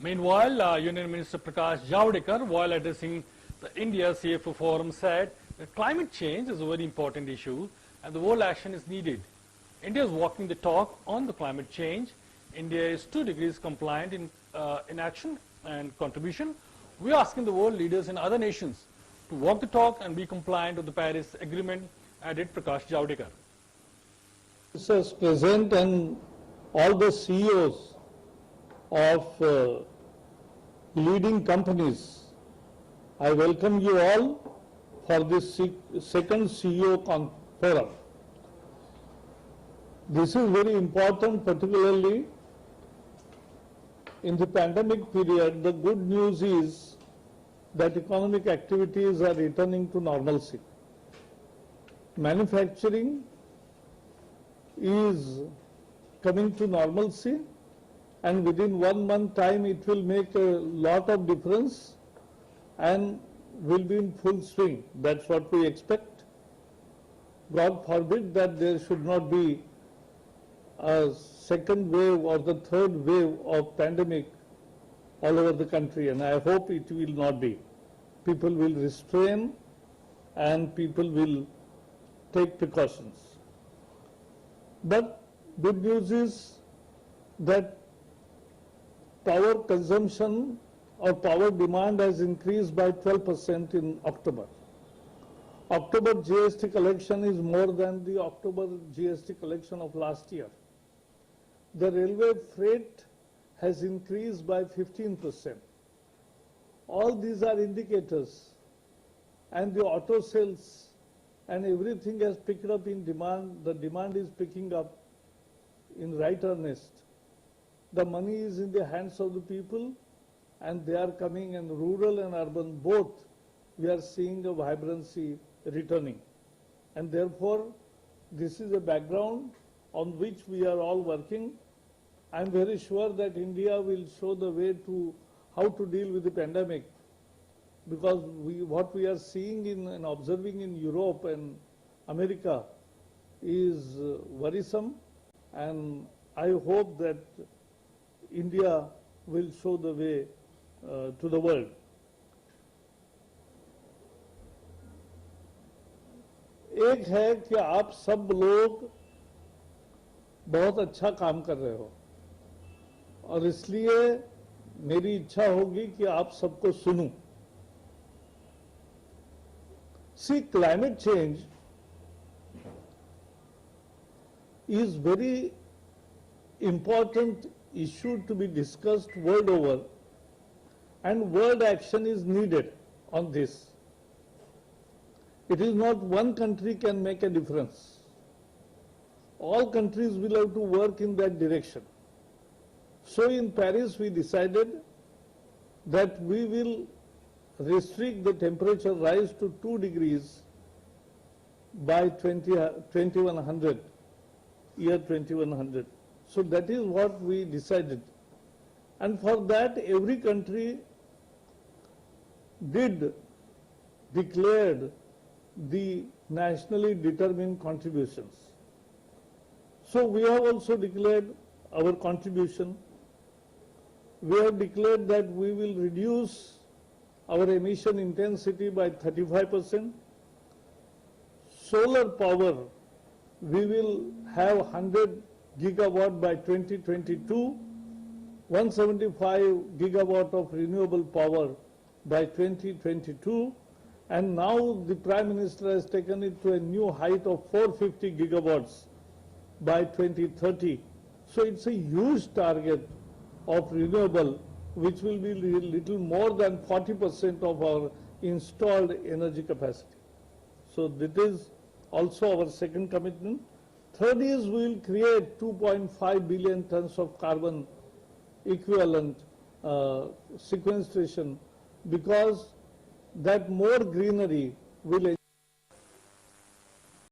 Meanwhile, Union Minister Prakash Javadekar, while addressing the India CFO Forum, said that climate change is a very important issue and the world action is needed. India is walking the talk on the climate change. India is 2 degrees compliant in action and contribution. We are asking the world leaders in other nations to walk the talk and be compliant with the Paris Agreement, added Prakash Javadekar. Mr. President and all the CEOs of leading companies, I welcome you all for this second CEO forum. This is very important, particularly in the pandemic period. The good news is that economic activities are returning to normalcy. Manufacturing is coming to normalcy, and within 1 month time it will make a lot of difference and will be in full swing. That's what we expect. God forbid that there should not be a second wave or the third wave of pandemic all over the country, and I hope it will not be. People will restrain and people will take precautions. But good news is that power consumption or power demand has increased by 12% in October. October GST collection is more than the October GST collection of last year. The railway freight has increased by 15%. All these are indicators, and the auto sales and everything has picked up in demand. The demand is picking up in right earnest. The money is in the hands of the people and they are coming, and rural and urban both, we are seeing a vibrancy returning. And therefore, this is a background on which we are all working. I am very sure that India will show the way to how to deal with the pandemic, because what we are seeing and observing in Europe and America is worrisome, and I hope that India will show the way to the world. एक है कि आप सब लोग बहुत अच्छा काम कर रहे हो, और इसलिए मेरी इच्छा होगी कि आप सबको सुनूं. See, climate change is very important issue to be discussed world over, and world action is needed on this. It is not one country can make a difference. All countries will have to work in that direction. So in Paris we decided that we will restrict the temperature rise to 2 degrees by 2100, year 2100. So that is what we decided. And for that every country did declare the nationally determined contributions. So we have also declared our contribution. We have declared that we will reduce our emission intensity by 35%. Solar power, we will have 100 gigawatt by 2022, 175 gigawatt of renewable power by 2022, and now the Prime Minister has taken it to a new height of 450 gigawatts by 2030. So it's a huge target of renewable, which will be little more than 40% of our installed energy capacity. So that is also our second commitment. Third is we will create 2.5 billion tons of carbon equivalent sequestration, because that more greenery will